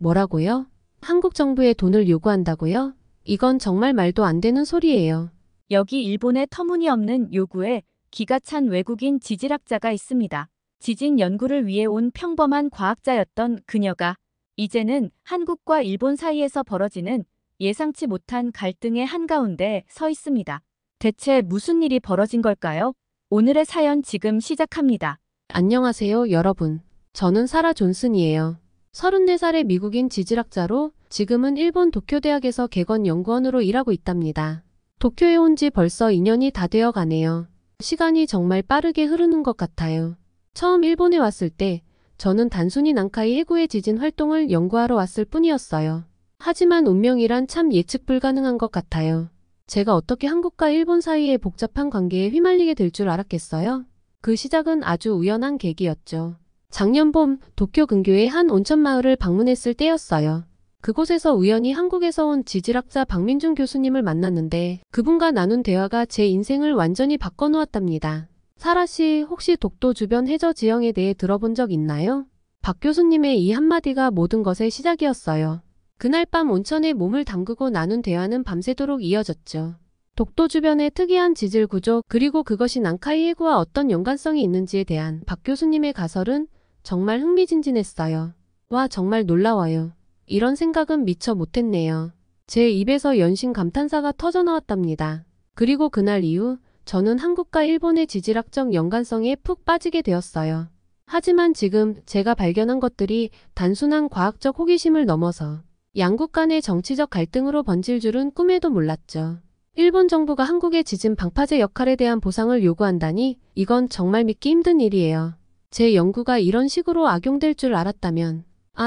뭐라고요? 한국 정부에 돈을 요구한다고요? 이건 정말 말도 안 되는 소리예요. 여기 일본의 터무니없는 요구에 기가 찬 외국인 지질학자가 있습니다. 지진 연구를 위해 온 평범한 과학자였던 그녀가 이제는 한국과 일본 사이에서 벌어지는 예상치 못한 갈등의 한가운데 서 있습니다. 대체 무슨 일이 벌어진 걸까요? 오늘의 사연 지금 시작합니다. 안녕하세요, 여러분. 저는 사라 존슨이에요. 34살의 미국인 지질학자로 지금은 일본 도쿄대학에서 객원연구원으로 일하고 있답니다. 도쿄에 온 지 벌써 2년이 다 되어 가네요. 시간이 정말 빠르게 흐르는 것 같아요. 처음 일본에 왔을 때 저는 단순히 난카이 해구의 지진 활동을 연구하러 왔을 뿐이었어요. 하지만 운명이란 참 예측 불가능한 것 같아요. 제가 어떻게 한국과 일본 사이의 복잡한 관계에 휘말리게 될 줄 알았겠어요? 그 시작은 아주 우연한 계기였죠. 작년 봄 도쿄 근교의 한 온천 마을을 방문했을 때였어요. 그곳에서 우연히 한국에서 온 지질학자 박민준 교수님을 만났는데 그분과 나눈 대화가 제 인생을 완전히 바꿔놓았답니다. 사라 씨, 혹시 독도 주변 해저 지형에 대해 들어본 적 있나요? 박 교수님의 이 한마디가 모든 것의 시작이었어요. 그날 밤 온천에 몸을 담그고 나눈 대화는 밤새도록 이어졌죠. 독도 주변의 특이한 지질 구조 그리고 그것이 난카이 해구와 어떤 연관성이 있는지에 대한 박 교수님의 가설은 정말 흥미진진했어요. 와, 정말 놀라워요. 이런 생각은 미처 못했네요. 제 입에서 연신 감탄사가 터져나왔답니다. 그리고 그날 이후 저는 한국과 일본의 지질학적 연관성에 푹 빠지게 되었어요. 하지만 지금 제가 발견한 것들이 단순한 과학적 호기심을 넘어서 양국 간의 정치적 갈등으로 번질 줄은 꿈에도 몰랐죠. 일본 정부가 한국의 지진 방파제 역할에 대한 보상을 요구한다니 이건 정말 믿기 힘든 일이에요. 제 연구가 이런 식으로 악용될 줄 알았다면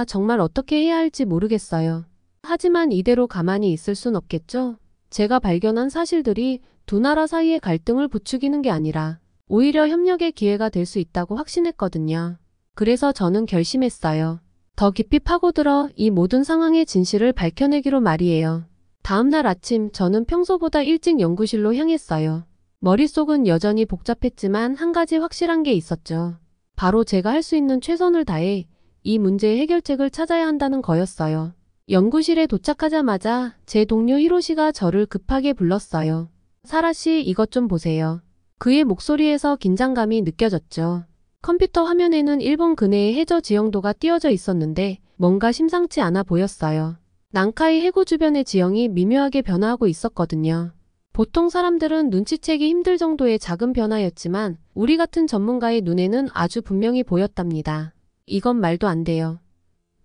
정말 어떻게 해야 할지 모르겠어요. 하지만 이대로 가만히 있을 순 없겠죠? 제가 발견한 사실들이 두 나라 사이의 갈등을 부추기는 게 아니라 오히려 협력의 기회가 될 수 있다고 확신했거든요. 그래서 저는 결심했어요. 더 깊이 파고들어 이 모든 상황의 진실을 밝혀내기로 말이에요. 다음 날 아침 저는 평소보다 일찍 연구실로 향했어요. 머릿속은 여전히 복잡했지만 한 가지 확실한 게 있었죠. 바로 제가 할 수 있는 최선을 다해 이 문제의 해결책을 찾아야 한다는 거였어요. 연구실에 도착하자마자 제 동료 히로시가 저를 급하게 불렀어요. 사라 씨, 이것 좀 보세요. 그의 목소리에서 긴장감이 느껴졌죠. 컴퓨터 화면에는 일본 근해의 해저 지형도가 띄어져 있었는데 뭔가 심상치 않아 보였어요. 난카이 해구 주변의 지형이 미묘하게 변화하고 있었거든요. 보통 사람들은 눈치채기 힘들 정도의 작은 변화였지만 우리 같은 전문가의 눈에는 아주 분명히 보였답니다. 이건 말도 안 돼요.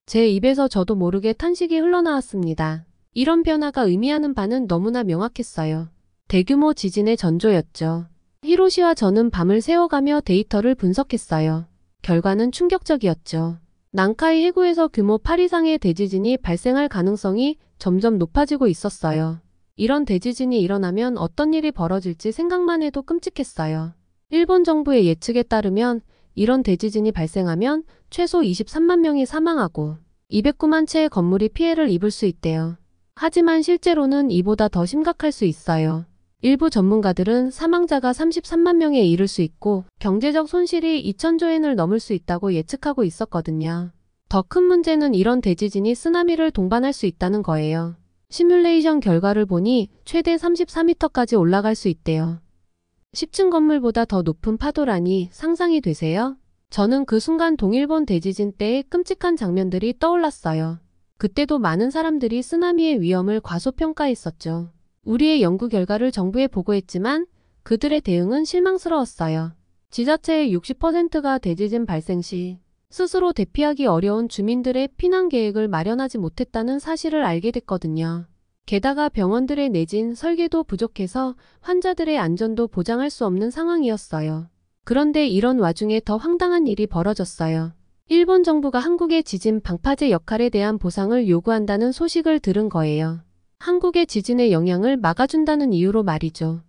제 입에서 저도 모르게 탄식이 흘러나왔습니다. 이런 변화가 의미하는 바는 너무나 명확했어요. 대규모 지진의 전조였죠. 히로시와 저는 밤을 새워가며 데이터를 분석했어요. 결과는 충격적이었죠. 난카이 해구에서 규모 8 이상의 대지진이 발생할 가능성이 점점 높아지고 있었어요. 이런 대지진이 일어나면 어떤 일이 벌어질지 생각만 해도 끔찍했어요. 일본 정부의 예측에 따르면 이런 대지진이 발생하면 최소 23만 명이 사망하고 209만 채의 건물이 피해를 입을 수 있대요. 하지만 실제로는 이보다 더 심각할 수 있어요. 일부 전문가들은 사망자가 33만 명에 이를 수 있고 경제적 손실이 2,000조 엔을 넘을 수 있다고 예측하고 있었거든요. 더 큰 문제는 이런 대지진이 쓰나미를 동반할 수 있다는 거예요. 시뮬레이션 결과를 보니 최대 34m까지 올라갈 수 있대요. 10층 건물보다 더 높은 파도라니 상상이 되세요? 저는 그 순간 동일본 대지진 때의 끔찍한 장면들이 떠올랐어요. 그때도 많은 사람들이 쓰나미의 위험을 과소평가했었죠. 우리의 연구 결과를 정부에 보고했지만 그들의 대응은 실망스러웠어요. 지자체의 60%가 대지진 발생 시 스스로 대피하기 어려운 주민들의 피난 계획을 마련하지 못했다는 사실을 알게 됐거든요. 게다가 병원들의 내진 설계도 부족해서 환자들의 안전도 보장할 수 없는 상황이었어요. 그런데 이런 와중에 더 황당한 일이 벌어졌어요. 일본 정부가 한국의 지진 방파제 역할에 대한 보상을 요구한다는 소식을 들은 거예요. 한국의 지진의 영향을 막아준다는 이유로 말이죠.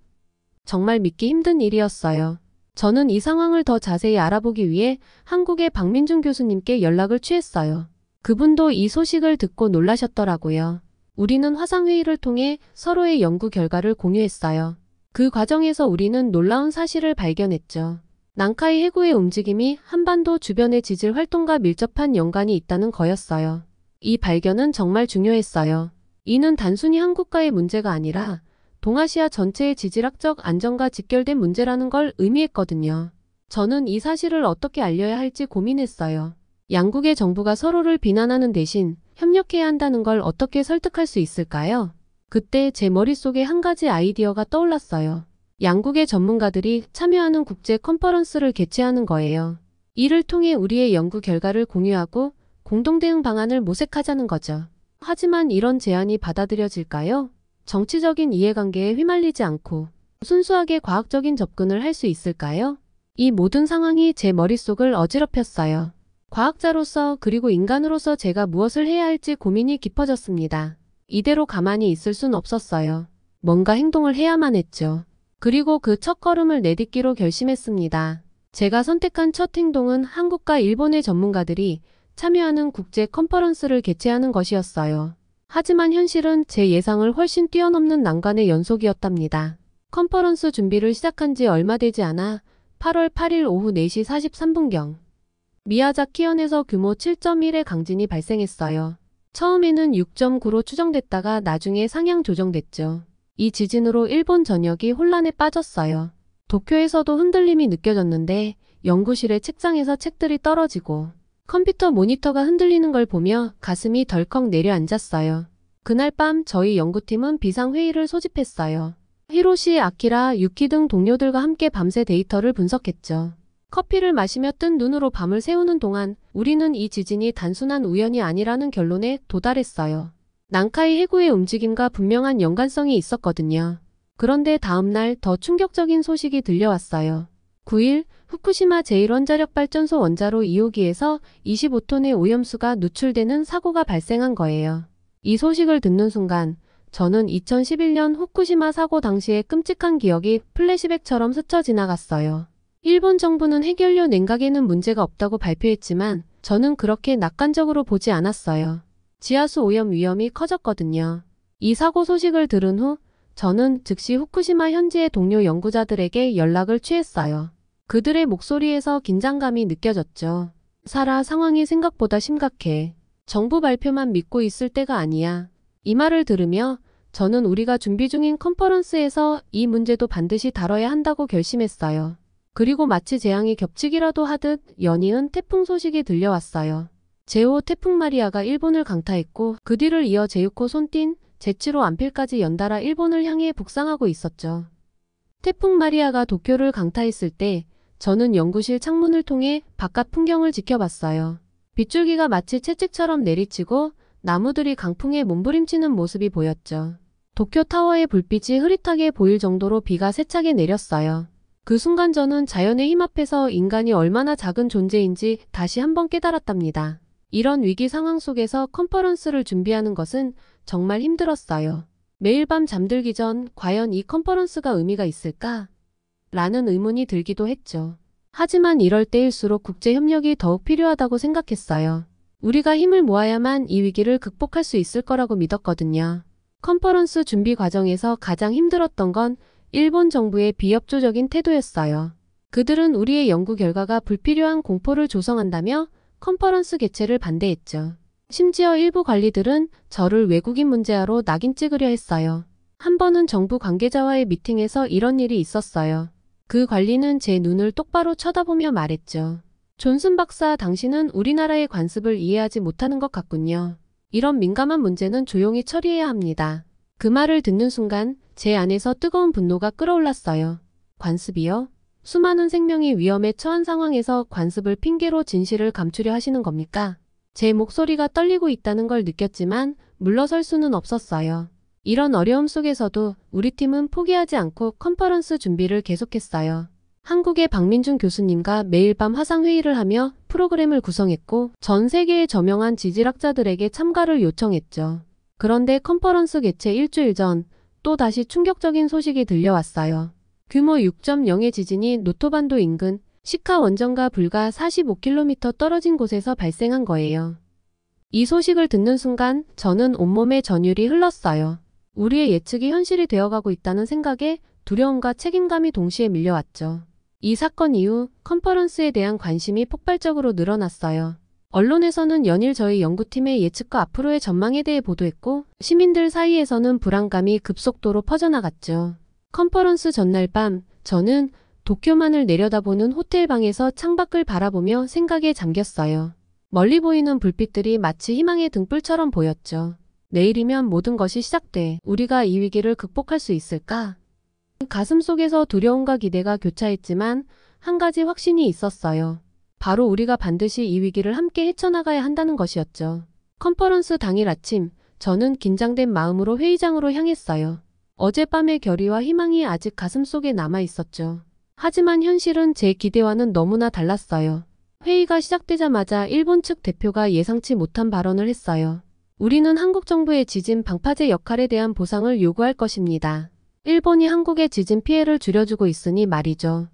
정말 믿기 힘든 일이었어요. 저는 이 상황을 더 자세히 알아보기 위해 한국의 박민준 교수님께 연락을 취했어요. 그분도 이 소식을 듣고 놀라셨더라고요. 우리는 화상회의를 통해 서로의 연구 결과를 공유했어요. 그 과정에서 우리는 놀라운 사실을 발견했죠. 난카이 해구의 움직임이 한반도 주변의 지질 활동과 밀접한 연관이 있다는 거였어요. 이 발견은 정말 중요했어요. 이는 단순히 한국과의 문제가 아니라 동아시아 전체의 지질학적 안정과 직결된 문제라는 걸 의미했거든요. 저는 이 사실을 어떻게 알려야 할지 고민했어요. 양국의 정부가 서로를 비난하는 대신 협력해야 한다는 걸 어떻게 설득할 수 있을까요? 그때 제 머릿속에 한 가지 아이디어가 떠올랐어요. 양국의 전문가들이 참여하는 국제 컨퍼런스를 개최하는 거예요. 이를 통해 우리의 연구 결과를 공유하고 공동 대응 방안을 모색하자는 거죠. 하지만 이런 제안이 받아들여질까요? 정치적인 이해관계에 휘말리지 않고 순수하게 과학적인 접근을 할 수 있을까요? 이 모든 상황이 제 머릿속을 어지럽혔어요. 과학자로서 그리고 인간으로서 제가 무엇을 해야 할지 고민이 깊어졌습니다. 이대로 가만히 있을 순 없었어요. 뭔가 행동을 해야만 했죠. 그리고 그 첫걸음을 내딛기로 결심했습니다. 제가 선택한 첫 행동은 한국과 일본의 전문가들이 참여하는 국제 컨퍼런스를 개최하는 것이었어요. 하지만 현실은 제 예상을 훨씬 뛰어넘는 난관의 연속이었답니다. 컨퍼런스 준비를 시작한 지 얼마 되지 않아 8월 8일 오후 4시 43분경 미야자키현에서 규모 7.1의 강진이 발생했어요. 처음에는 6.9로 추정됐다가 나중에 상향 조정됐죠. 이 지진으로 일본 전역이 혼란에 빠졌어요. 도쿄에서도 흔들림이 느껴졌는데 연구실의 책장에서 책들이 떨어지고 컴퓨터 모니터가 흔들리는 걸 보며 가슴이 덜컥 내려앉았어요. 그날 밤 저희 연구팀은 비상회의를 소집했어요. 히로시, 아키라, 유키 등 동료들과 함께 밤새 데이터를 분석했죠. 커피를 마시며 뜬 눈으로 밤을 새우는 동안 우리는 이 지진이 단순한 우연이 아니라는 결론에 도달했어요. 난카이 해구의 움직임과 분명한 연관성이 있었거든요. 그런데 다음날 더 충격적인 소식이 들려왔어요. 9일 후쿠시마 제1원자력발전소 원자로 2호기에서 25톤의 오염수가 누출되는 사고가 발생한 거예요. 이 소식을 듣는 순간 저는 2011년 후쿠시마 사고 당시의 끔찍한 기억이 플래시백처럼 스쳐 지나갔어요. 일본 정부는 해결료 냉각에는 문제가 없다고 발표했지만 저는 그렇게 낙관적으로 보지 않았어요. 지하수 오염 위험이 커졌거든요. 이 사고 소식을 들은 후 저는 즉시 후쿠시마 현지의 동료 연구자들에게 연락을 취했어요. 그들의 목소리에서 긴장감이 느껴졌죠. 사라, 상황이 생각보다 심각해. 정부 발표만 믿고 있을 때가 아니야. 이 말을 들으며 저는 우리가 준비 중인 컨퍼런스에서 이 문제도 반드시 다뤄야 한다고 결심했어요. 그리고 마치 재앙이 겹치기라도 하듯 연이은 태풍 소식이 들려왔어요. 제5 태풍 마리아가 일본을 강타했고 그 뒤를 이어 제6호 손띤, 제7호 안필까지 연달아 일본을 향해 북상하고 있었죠. 태풍 마리아가 도쿄를 강타했을 때 저는 연구실 창문을 통해 바깥 풍경을 지켜봤어요. 빗줄기가 마치 채찍처럼 내리치고 나무들이 강풍에 몸부림치는 모습이 보였죠. 도쿄 타워의 불빛이 흐릿하게 보일 정도로 비가 세차게 내렸어요. 그 순간 저는 자연의 힘 앞에서 인간이 얼마나 작은 존재인지 다시 한번 깨달았답니다. 이런 위기 상황 속에서 컨퍼런스를 준비하는 것은 정말 힘들었어요. 매일 밤 잠들기 전 과연 이 컨퍼런스가 의미가 있을까? 라는 의문이 들기도 했죠. 하지만 이럴 때일수록 국제협력이 더욱 필요하다고 생각했어요. 우리가 힘을 모아야만 이 위기를 극복할 수 있을 거라고 믿었거든요. 컨퍼런스 준비 과정에서 가장 힘들었던 건 일본 정부의 비협조적인 태도였어요. 그들은 우리의 연구 결과가 불필요한 공포를 조성한다며 컨퍼런스 개최를 반대했죠. 심지어 일부 관리들은 저를 외국인 문제아로 낙인 찍으려 했어요. 한 번은 정부 관계자와의 미팅에서 이런 일이 있었어요. 그 관리는 제 눈을 똑바로 쳐다보며 말했죠. 존슨 박사, 당신은 우리나라의 관습을 이해하지 못하는 것 같군요. 이런 민감한 문제는 조용히 처리해야 합니다. 그 말을 듣는 순간 제 안에서 뜨거운 분노가 끓어올랐어요. 관습이요? 수많은 생명이 위험에 처한 상황에서 관습을 핑계로 진실을 감추려 하시는 겁니까? 제 목소리가 떨리고 있다는 걸 느꼈지만 물러설 수는 없었어요. 이런 어려움 속에서도 우리 팀은 포기하지 않고 컨퍼런스 준비를 계속했어요. 한국의 박민준 교수님과 매일 밤 화상회의를 하며 프로그램을 구성했고 전 세계의 저명한 지질학자들에게 참가를 요청했죠. 그런데 컨퍼런스 개최 일주일 전 또 다시 충격적인 소식이 들려왔어요. 규모 6.0의 지진이 노토반도 인근 시카 원전과 불과 45km 떨어진 곳에서 발생한 거예요. 이 소식을 듣는 순간 저는 온몸에 전율이 흘렀어요. 우리의 예측이 현실이 되어가고 있다는 생각에 두려움과 책임감이 동시에 밀려왔죠. 이 사건 이후 컨퍼런스에 대한 관심이 폭발적으로 늘어났어요. 언론에서는 연일 저희 연구팀의 예측과 앞으로의 전망에 대해 보도했고 시민들 사이에서는 불안감이 급속도로 퍼져나갔죠. 컨퍼런스 전날 밤 저는 도쿄만을 내려다보는 호텔 방에서 창밖을 바라보며 생각에 잠겼어요. 멀리 보이는 불빛들이 마치 희망의 등불처럼 보였죠. 내일이면 모든 것이 시작돼 우리가 이 위기를 극복할 수 있을까? 가슴속에서 두려움과 기대가 교차했지만 한 가지 확신이 있었어요. 바로 우리가 반드시 이 위기를 함께 헤쳐나가야 한다는 것이었죠. 컨퍼런스 당일 아침, 저는 긴장된 마음으로 회의장으로 향했어요. 어젯밤의 결의와 희망이 아직 가슴속에 남아 있었죠. 하지만 현실은 제 기대와는 너무나 달랐어요. 회의가 시작되자마자 일본 측 대표가 예상치 못한 발언을 했어요. 우리는 한국 정부의 지진 방파제 역할에 대한 보상을 요구할 것입니다. 일본이 한국의 지진 피해를 줄여주고 있으니 말이죠.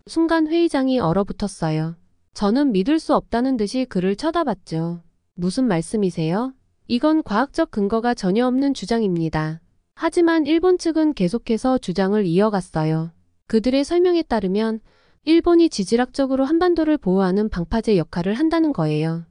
순간 회의장이 얼어붙었어요. 저는 믿을 수 없다는 듯이 그를 쳐다봤죠. 무슨 말씀이세요? 이건 과학적 근거가 전혀 없는 주장입니다. 하지만 일본 측은 계속해서 주장을 이어갔어요. 그들의 설명에 따르면 일본이 지질학적으로 한반도를 보호하는 방파제 역할을 한다는 거예요.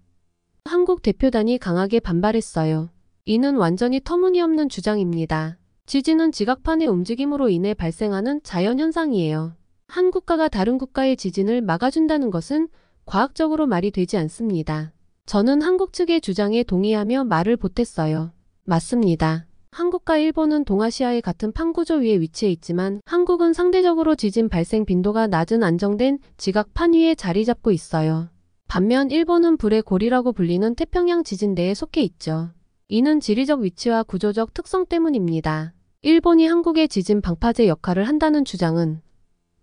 한국 대표단이 강하게 반발했어요. 이는 완전히 터무니없는 주장입니다. 지진은 지각판의 움직임으로 인해 발생하는 자연현상이에요. 한 국가가 다른 국가의 지진을 막아준다는 것은 과학적으로 말이 되지 않습니다. 저는 한국 측의 주장에 동의하며 말을 보탰어요. 맞습니다. 한국과 일본은 동아시아의 같은 판구조 위에 위치해 있지만 한국은 상대적으로 지진 발생 빈도가 낮은 안정된 지각판 위에 자리 잡고 있어요. 반면 일본은 불의 골이라고 불리는 태평양 지진대에 속해 있죠. 이는 지리적 위치와 구조적 특성 때문입니다. 일본이 한국의 지진 방파제 역할을 한다는 주장은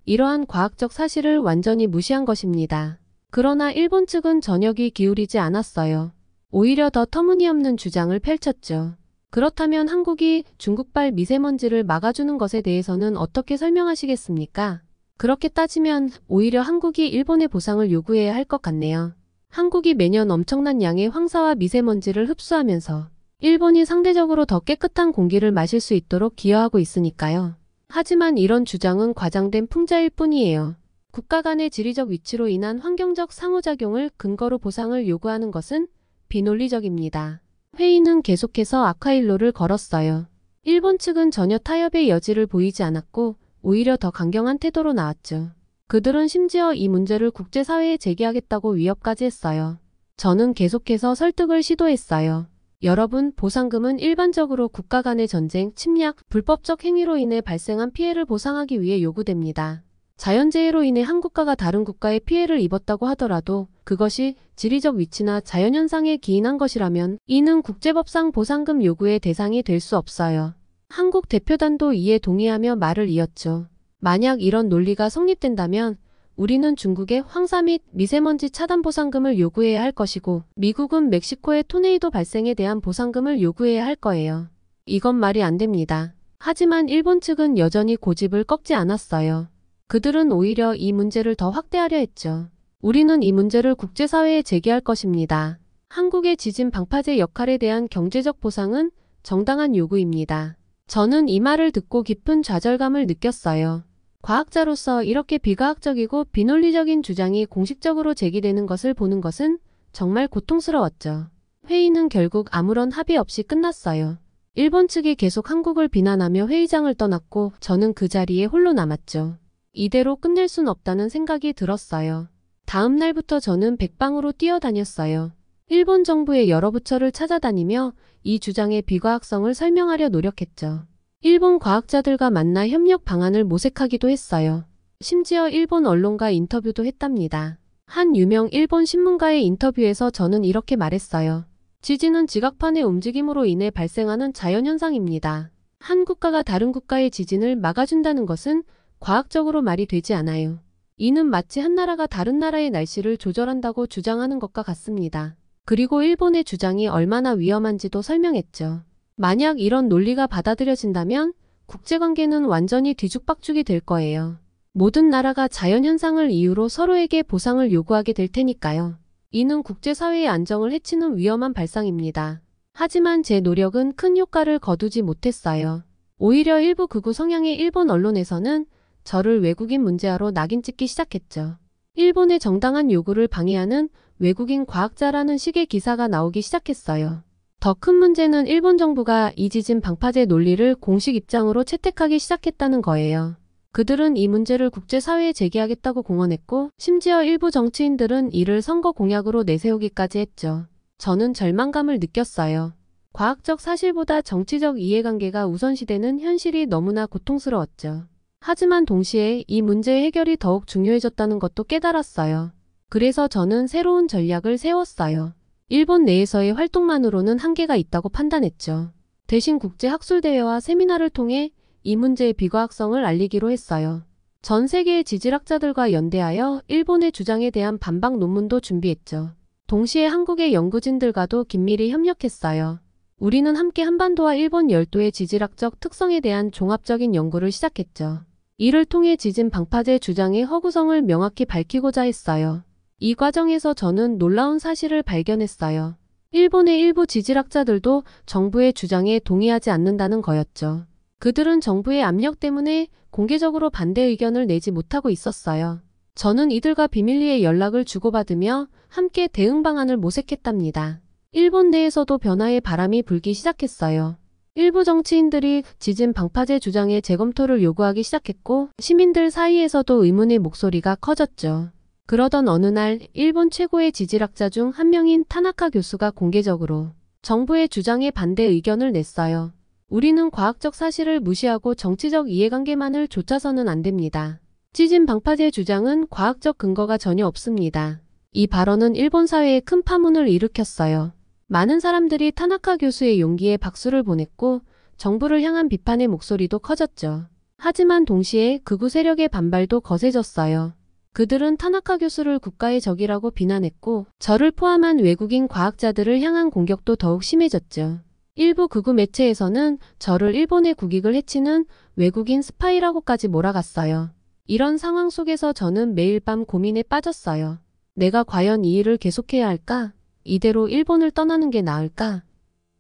이러한 과학적 사실을 완전히 무시한 것입니다. 그러나 일본 측은 전혀 귀 기울이지 않았어요. 오히려 더 터무니없는 주장을 펼쳤죠. 그렇다면 한국이 중국발 미세먼지를 막아주는 것에 대해서는 어떻게 설명하시겠습니까? 그렇게 따지면 오히려 한국이 일본에 보상을 요구해야 할 것 같네요. 한국이 매년 엄청난 양의 황사와 미세먼지를 흡수하면서 일본이 상대적으로 더 깨끗한 공기를 마실 수 있도록 기여하고 있으니까요. 하지만 이런 주장은 과장된 풍자일 뿐이에요. 국가 간의 지리적 위치로 인한 환경적 상호작용을 근거로 보상을 요구하는 것은 비논리적입니다. 회의는 계속해서 악화일로를 걸었어요. 일본 측은 전혀 타협의 여지를 보이지 않았고 오히려 더 강경한 태도로 나왔죠. 그들은 심지어 이 문제를 국제사회에 제기하겠다고 위협까지 했어요. 저는 계속해서 설득을 시도했어요. 여러분, 보상금은 일반적으로 국가 간의 전쟁, 침략, 불법적 행위로 인해 발생한 피해를 보상하기 위해 요구됩니다. 자연재해로 인해 한 국가가 다른 국가에 피해를 입었다고 하더라도 그것이 지리적 위치나 자연현상에 기인한 것이라면 이는 국제법상 보상금 요구의 대상이 될 수 없어요. 한국 대표단도 이에 동의하며 말을 이었죠. 만약 이런 논리가 성립된다면 우리는 중국의 황사 및 미세먼지 차단 보상금을 요구해야 할 것이고 미국은 멕시코의 토네이도 발생에 대한 보상금을 요구해야 할 거예요. 이건 말이 안 됩니다. 하지만 일본 측은 여전히 고집을 꺾지 않았어요. 그들은 오히려 이 문제를 더 확대하려 했죠. 우리는 이 문제를 국제사회에 제기할 것입니다. 한국의 지진 방파제 역할에 대한 경제적 보상은 정당한 요구입니다. 저는 이 말을 듣고 깊은 좌절감을 느꼈어요. 과학자로서 이렇게 비과학적이고 비논리적인 주장이 공식적으로 제기되는 것을 보는 것은 정말 고통스러웠죠. 회의는 결국 아무런 합의 없이 끝났어요. 일본 측이 계속 한국을 비난하며 회의장을 떠났고 저는 그 자리에 홀로 남았죠. 이대로 끝낼 순 없다는 생각이 들었어요. 다음 날부터 저는 백방으로 뛰어다녔어요. 일본 정부의 여러 부처를 찾아다니며 이 주장의 비과학성을 설명하려 노력했죠. 일본 과학자들과 만나 협력 방안을 모색하기도 했어요. 심지어 일본 언론과 인터뷰도 했답니다. 한 유명 일본 신문가의 인터뷰에서 저는 이렇게 말했어요. 지진은 지각판의 움직임으로 인해 발생하는 자연현상입니다. 한 국가가 다른 국가의 지진을 막아준다는 것은 과학적으로 말이 되지 않아요. 이는 마치 한 나라가 다른 나라의 날씨를 조절한다고 주장하는 것과 같습니다. 그리고 일본의 주장이 얼마나 위험한지도 설명했죠. 만약 이런 논리가 받아들여진다면 국제관계는 완전히 뒤죽박죽이 될 거예요. 모든 나라가 자연현상을 이유로 서로에게 보상을 요구하게 될 테니까요. 이는 국제사회의 안정을 해치는 위험한 발상입니다. 하지만 제 노력은 큰 효과를 거두지 못했어요. 오히려 일부 극우 성향의 일본 언론에서는 저를 외국인 문제아로 낙인 찍기 시작했죠. 일본의 정당한 요구를 방해하는 외국인 과학자라는 식의 기사가 나오기 시작했어요. 더 큰 문제는 일본 정부가 이 지진 방파제 논리를 공식 입장으로 채택하기 시작했다는 거예요. 그들은 이 문제를 국제사회에 제기하겠다고 공언했고 심지어 일부 정치인들은 이를 선거 공약으로 내세우기까지 했죠. 저는 절망감을 느꼈어요. 과학적 사실보다 정치적 이해관계가 우선시되는 현실이 너무나 고통스러웠죠. 하지만 동시에 이 문제의 해결이 더욱 중요해졌다는 것도 깨달았어요. 그래서 저는 새로운 전략을 세웠어요. 일본 내에서의 활동만으로는 한계가 있다고 판단했죠. 대신 국제학술대회와 세미나를 통해 이 문제의 비과학성을 알리기로 했어요. 전 세계의 지질학자들과 연대하여 일본의 주장에 대한 반박 논문도 준비했죠. 동시에 한국의 연구진들과도 긴밀히 협력했어요. 우리는 함께 한반도와 일본 열도의 지질학적 특성에 대한 종합적인 연구를 시작했죠. 이를 통해 지진 방파제 주장의 허구성을 명확히 밝히고자 했어요. 이 과정에서 저는 놀라운 사실을 발견했어요. 일본의 일부 지질학자들도 정부의 주장에 동의하지 않는다는 거였죠. 그들은 정부의 압력 때문에 공개적으로 반대 의견을 내지 못하고 있었어요. 저는 이들과 비밀리에 연락을 주고받으며 함께 대응 방안을 모색했답니다. 일본 내에서도 변화의 바람이 불기 시작했어요. 일부 정치인들이 지진 방파제 주장의 재검토를 요구하기 시작했고 시민들 사이에서도 의문의 목소리가 커졌죠. 그러던 어느 날 일본 최고의 지질학자 중 한 명인 타나카 교수가 공개적으로 정부의 주장에 반대 의견을 냈어요. 우리는 과학적 사실을 무시하고 정치적 이해관계만을 좇아서는 안 됩니다. 지진 방파제 주장은 과학적 근거가 전혀 없습니다. 이 발언은 일본 사회에 큰 파문을 일으켰어요. 많은 사람들이 타나카 교수의 용기에 박수를 보냈고 정부를 향한 비판의 목소리도 커졌죠. 하지만 동시에 극우 세력의 반발도 거세졌어요. 그들은 타나카 교수를 국가의 적이라고 비난했고 저를 포함한 외국인 과학자들을 향한 공격도 더욱 심해졌죠. 일부 극우 매체에서는 저를 일본의 국익을 해치는 외국인 스파이라고까지 몰아갔어요. 이런 상황 속에서 저는 매일 밤 고민에 빠졌어요. 내가 과연 이 일을 계속해야 할까? 이대로 일본을 떠나는 게 나을까?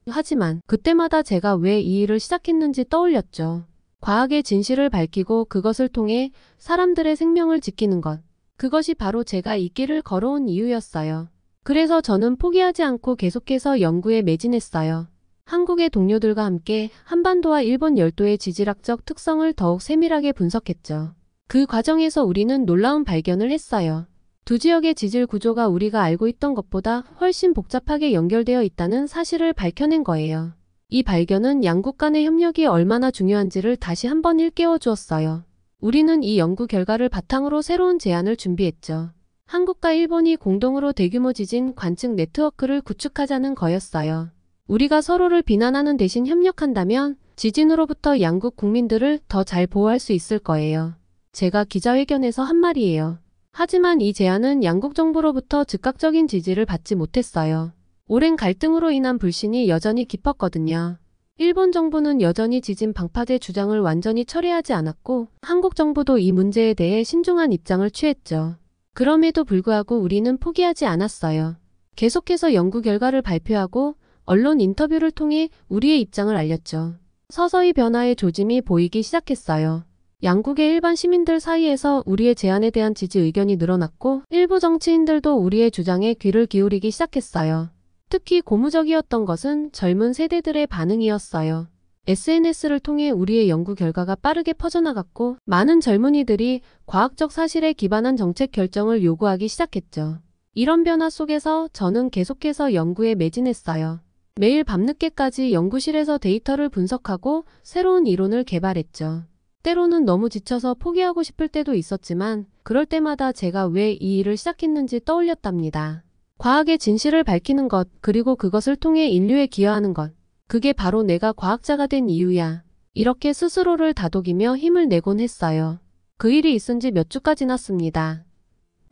하지만 그때마다 제가 왜 이 일을 시작했는지 떠올렸죠. 과학의 진실을 밝히고 그것을 통해 사람들의 생명을 지키는 것. 그것이 바로 제가 이 길을 걸어온 이유였어요. 그래서 저는 포기하지 않고 계속해서 연구에 매진했어요. 한국의 동료들과 함께 한반도와 일본 열도의 지질학적 특성을 더욱 세밀하게 분석했죠. 그 과정에서 우리는 놀라운 발견을 했어요. 두 지역의 지질 구조가 우리가 알고 있던 것보다 훨씬 복잡하게 연결되어 있다는 사실을 밝혀낸 거예요. 이 발견은 양국 간의 협력이 얼마나 중요한지를 다시 한번 일깨워 주었어요. 우리는 이 연구 결과를 바탕으로 새로운 제안을 준비했죠. 한국과 일본이 공동으로 대규모 지진 관측 네트워크를 구축하자는 거였어요. 우리가 서로를 비난하는 대신 협력한다면 지진으로부터 양국 국민들을 더 잘 보호할 수 있을 거예요. 제가 기자회견에서 한 말이에요. 하지만 이 제안은 양국 정부로부터 즉각적인 지지를 받지 못했어요. 오랜 갈등으로 인한 불신이 여전히 깊었거든요. 일본 정부는 여전히 지진 방파제 주장을 완전히 철회하지 않았고 한국 정부도 이 문제에 대해 신중한 입장을 취했죠. 그럼에도 불구하고 우리는 포기하지 않았어요. 계속해서 연구 결과를 발표하고 언론 인터뷰를 통해 우리의 입장을 알렸죠. 서서히 변화의 조짐이 보이기 시작했어요. 양국의 일반 시민들 사이에서 우리의 제안에 대한 지지 의견이 늘어났고 일부 정치인들도 우리의 주장에 귀를 기울이기 시작했어요. 특히 고무적이었던 것은 젊은 세대들의 반응이었어요. SNS를 통해 우리의 연구 결과가 빠르게 퍼져나갔고 많은 젊은이들이 과학적 사실에 기반한 정책 결정을 요구하기 시작했죠. 이런 변화 속에서 저는 계속해서 연구에 매진했어요. 매일 밤늦게까지 연구실에서 데이터를 분석하고 새로운 이론을 개발했죠. 때로는 너무 지쳐서 포기하고 싶을 때도 있었지만 그럴 때마다 제가 왜 이 일을 시작했는지 떠올렸답니다. 과학의 진실을 밝히는 것, 그리고 그것을 통해 인류에 기여하는 것. 그게 바로 내가 과학자가 된 이유야. 이렇게 스스로를 다독이며 힘을 내곤 했어요. 그 일이 있은 지 몇 주가 지났습니다.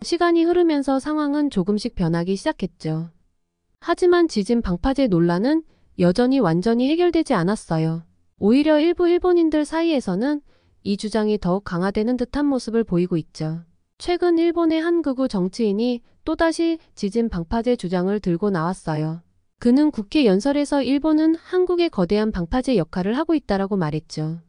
시간이 흐르면서 상황은 조금씩 변하기 시작했죠. 하지만 지진 방파제 논란은 여전히 완전히 해결되지 않았어요. 오히려 일부 일본인들 사이에서는 이 주장이 더욱 강화되는 듯한 모습을 보이고 있죠. 최근 일본의 한 극우 정치인이 또다시 지진 방파제 주장을 들고 나왔어요. 그는 국회 연설에서 일본은 한국의 거대한 방파제 역할을 하고 있다라고 말했죠.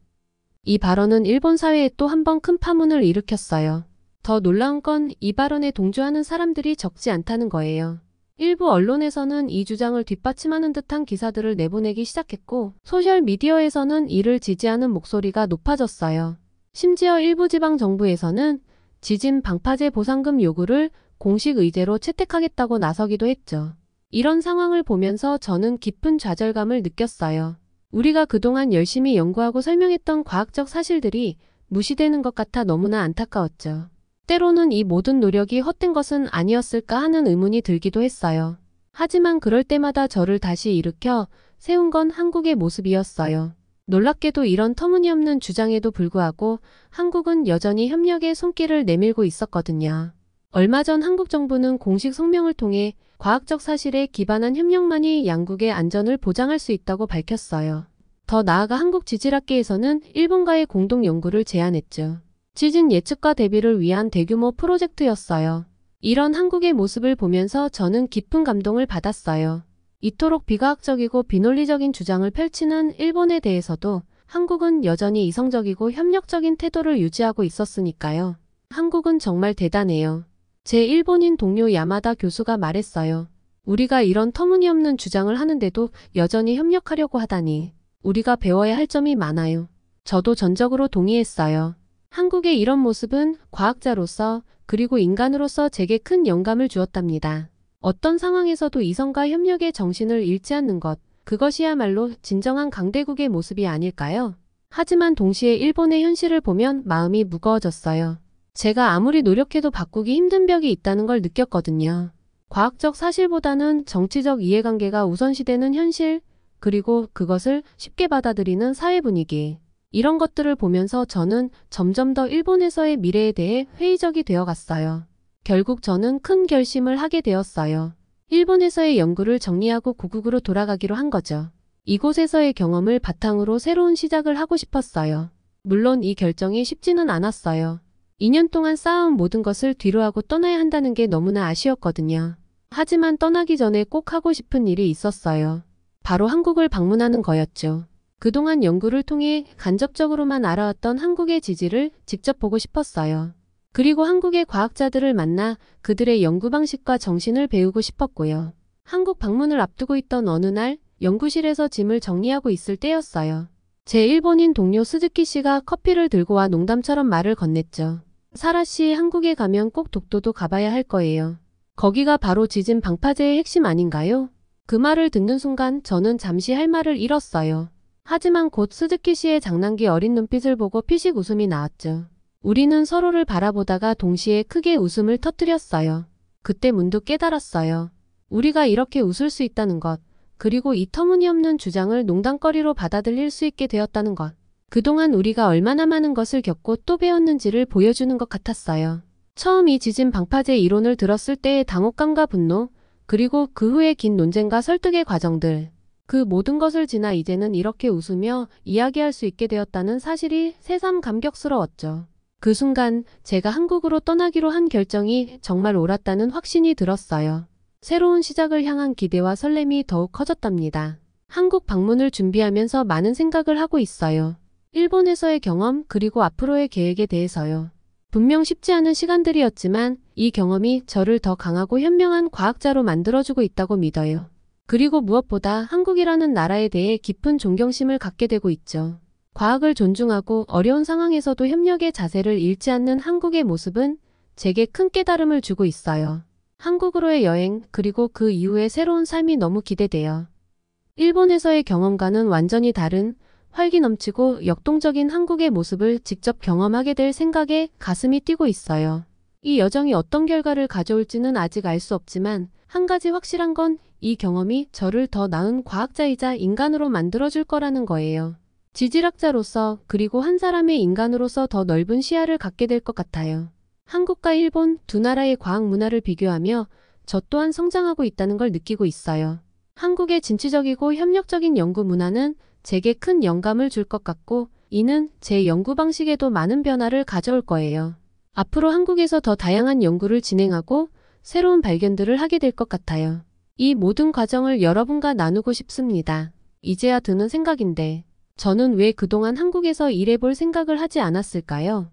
이 발언은 일본 사회에 또 한 번 큰 파문을 일으켰어요. 더 놀라운 건 이 발언에 동조하는 사람들이 적지 않다는 거예요. 일부 언론에서는 이 주장을 뒷받침하는 듯한 기사들을 내보내기 시작했고, 소셜미디어에서는 이를 지지하는 목소리가 높아졌어요. 심지어 일부 지방 정부에서는 지진 방파제 보상금 요구를 공식 의제로 채택하겠다고 나서기도 했죠. 이런 상황을 보면서 저는 깊은 좌절감을 느꼈어요. 우리가 그동안 열심히 연구하고 설명했던 과학적 사실들이 무시되는 것 같아 너무나 안타까웠죠. 때로는 이 모든 노력이 헛된 것은 아니었을까 하는 의문이 들기도 했어요. 하지만 그럴 때마다 저를 다시 일으켜 세운 건 한국의 모습이었어요. 놀랍게도 이런 터무니없는 주장에도 불구하고 한국은 여전히 협력의 손길을 내밀고 있었거든요. 얼마 전 한국 정부는 공식 성명을 통해 과학적 사실에 기반한 협력만이 양국의 안전을 보장할 수 있다고 밝혔어요. 더 나아가 한국 지질학계에서는 일본과의 공동 연구를 제안했죠. 지진 예측과 대비를 위한 대규모 프로젝트였어요. 이런 한국의 모습을 보면서 저는 깊은 감동을 받았어요. 이토록 비과학적이고 비논리적인 주장을 펼치는 일본에 대해서도 한국은 여전히 이성적이고 협력적인 태도를 유지하고 있었으니까요. 한국은 정말 대단해요. 제 일본인 동료 야마다 교수가 말했어요. 우리가 이런 터무니없는 주장을 하는데도 여전히 협력하려고 하다니. 우리가 배워야 할 점이 많아요. 저도 전적으로 동의했어요. 한국의 이런 모습은 과학자로서 그리고 인간으로서 제게 큰 영감을 주었답니다. 어떤 상황에서도 이성과 협력의 정신을 잃지 않는 것, 그것이야말로 진정한 강대국의 모습이 아닐까요? 하지만 동시에 일본의 현실을 보면 마음이 무거워졌어요. 제가 아무리 노력해도 바꾸기 힘든 벽이 있다는 걸 느꼈거든요. 과학적 사실보다는 정치적 이해관계가 우선시되는 현실, 그리고 그것을 쉽게 받아들이는 사회 분위기. 이런 것들을 보면서 저는 점점 더 일본에서의 미래에 대해 회의적이 되어갔어요. 결국 저는 큰 결심을 하게 되었어요. 일본에서의 연구를 정리하고 고국으로 돌아가기로 한 거죠. 이곳에서의 경험을 바탕으로 새로운 시작을 하고 싶었어요. 물론 이 결정이 쉽지는 않았어요. 2년 동안 쌓아온 모든 것을 뒤로하고 떠나야 한다는 게 너무나 아쉬웠거든요. 하지만 떠나기 전에 꼭 하고 싶은 일이 있었어요. 바로 한국을 방문하는 거였죠. 그동안 연구를 통해 간접적으로만 알아왔던 한국의 지질을 직접 보고 싶었어요. 그리고 한국의 과학자들을 만나 그들의 연구 방식과 정신을 배우고 싶었고요. 한국 방문을 앞두고 있던 어느 날 연구실에서 짐을 정리하고 있을 때였어요. 제 일본인 동료 스즈키 씨가 커피를 들고 와 농담처럼 말을 건넸죠. 사라 씨, 한국에 가면 꼭 독도도 가봐야 할 거예요. 거기가 바로 지진 방파제의 핵심 아닌가요? 그 말을 듣는 순간 저는 잠시 할 말을 잃었어요. 하지만 곧 스즈키 씨의 장난기 어린 눈빛을 보고 피식 웃음이 나왔죠. 우리는 서로를 바라보다가 동시에 크게 웃음을 터뜨렸어요. 그때 문득 깨달았어요. 우리가 이렇게 웃을 수 있다는 것, 그리고 이 터무니없는 주장을 농담거리로 받아들일 수 있게 되었다는 것. 그동안 우리가 얼마나 많은 것을 겪고 또 배웠는지를 보여주는 것 같았어요. 처음 이 지진 방파제 이론을 들었을 때의 당혹감과 분노, 그리고 그 후의 긴 논쟁과 설득의 과정들. 그 모든 것을 지나 이제는 이렇게 웃으며 이야기할 수 있게 되었다는 사실이 새삼 감격스러웠죠. 그 순간 제가 한국으로 떠나기로 한 결정이 정말 옳았다는 확신이 들었어요. 새로운 시작을 향한 기대와 설렘이 더욱 커졌답니다. 한국 방문을 준비하면서 많은 생각을 하고 있어요. 일본에서의 경험 그리고 앞으로의 계획에 대해서요. 분명 쉽지 않은 시간들이었지만 이 경험이 저를 더 강하고 현명한 과학자로 만들어주고 있다고 믿어요. 그리고 무엇보다 한국이라는 나라에 대해 깊은 존경심을 갖게 되고 있죠. 과학을 존중하고 어려운 상황에서도 협력의 자세를 잃지 않는 한국의 모습은 제게 큰 깨달음을 주고 있어요. 한국으로의 여행 그리고 그 이후의 새로운 삶이 너무 기대돼요. 일본에서의 경험과는 완전히 다른 활기 넘치고 역동적인 한국의 모습을 직접 경험하게 될 생각에 가슴이 뛰고 있어요. 이 여정이 어떤 결과를 가져올지는 아직 알 수 없지만 한 가지 확실한 건 이 경험이 저를 더 나은 과학자이자 인간으로 만들어줄 거라는 거예요. 지질학자로서 그리고 한 사람의 인간으로서 더 넓은 시야를 갖게 될 것 같아요. 한국과 일본 두 나라의 과학 문화를 비교하며 저 또한 성장하고 있다는 걸 느끼고 있어요. 한국의 진취적이고 협력적인 연구 문화는 제게 큰 영감을 줄 것 같고 이는 제 연구 방식에도 많은 변화를 가져올 거예요. 앞으로 한국에서 더 다양한 연구를 진행하고 새로운 발견들을 하게 될 것 같아요. 이 모든 과정을 여러분과 나누고 싶습니다. 이제야 드는 생각인데 저는 왜 그동안 한국에서 일해볼 생각을 하지 않았을까요?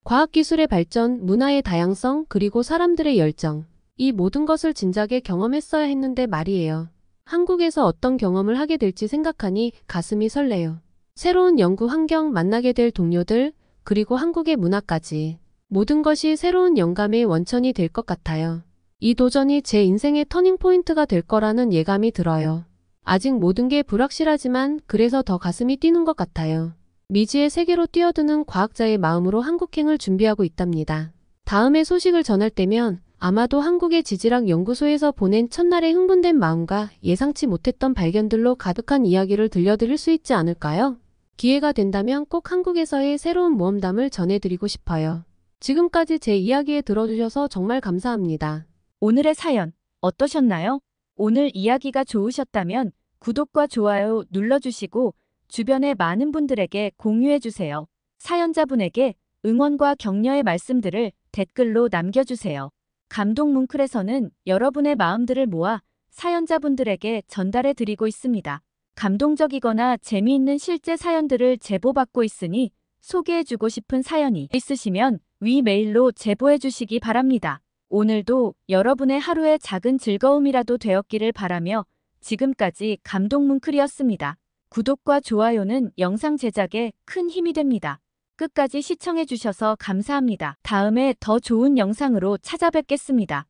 과학기술의 발전, 문화의 다양성, 그리고 사람들의 열정. 이 모든 것을 진작에 경험했어야 했는데 말이에요. 한국에서 어떤 경험을 하게 될지 생각하니 가슴이 설레요. 새로운 연구 환경, 만나게 될 동료들, 그리고 한국의 문화까지. 모든 것이 새로운 영감의 원천이 될 것 같아요. 이 도전이 제 인생의 터닝포인트가 될 거라는 예감이 들어요. 아직 모든 게 불확실하지만 그래서 더 가슴이 뛰는 것 같아요. 미지의 세계로 뛰어드는 과학자의 마음으로 한국행을 준비하고 있답니다. 다음에 소식을 전할 때면 아마도 한국의 지질학 연구소에서 보낸 첫날의 흥분된 마음과 예상치 못했던 발견들로 가득한 이야기를 들려드릴 수 있지 않을까요? 기회가 된다면 꼭 한국에서의 새로운 모험담을 전해드리고 싶어요. 지금까지 제 이야기에 들어주셔서 정말 감사합니다. 오늘의 사연 어떠셨나요? 오늘 이야기가 좋으셨다면 구독과 좋아요 눌러주시고 주변의 많은 분들에게 공유해주세요. 사연자분에게 응원과 격려의 말씀들을 댓글로 남겨주세요. 감동 뭉클에서는 여러분의 마음들을 모아 사연자분들에게 전달해드리고 있습니다. 감동적이거나 재미있는 실제 사연들을 제보받고 있으니 소개해주고 싶은 사연이 있으시면 위 메일로 제보해주시기 바랍니다. 오늘도 여러분의 하루의 작은 즐거움이라도 되었기를 바라며 지금까지 감동 뭉클이었습니다. 구독과 좋아요는 영상 제작에 큰 힘이 됩니다. 끝까지 시청해주셔서 감사합니다. 다음에 더 좋은 영상으로 찾아뵙겠습니다.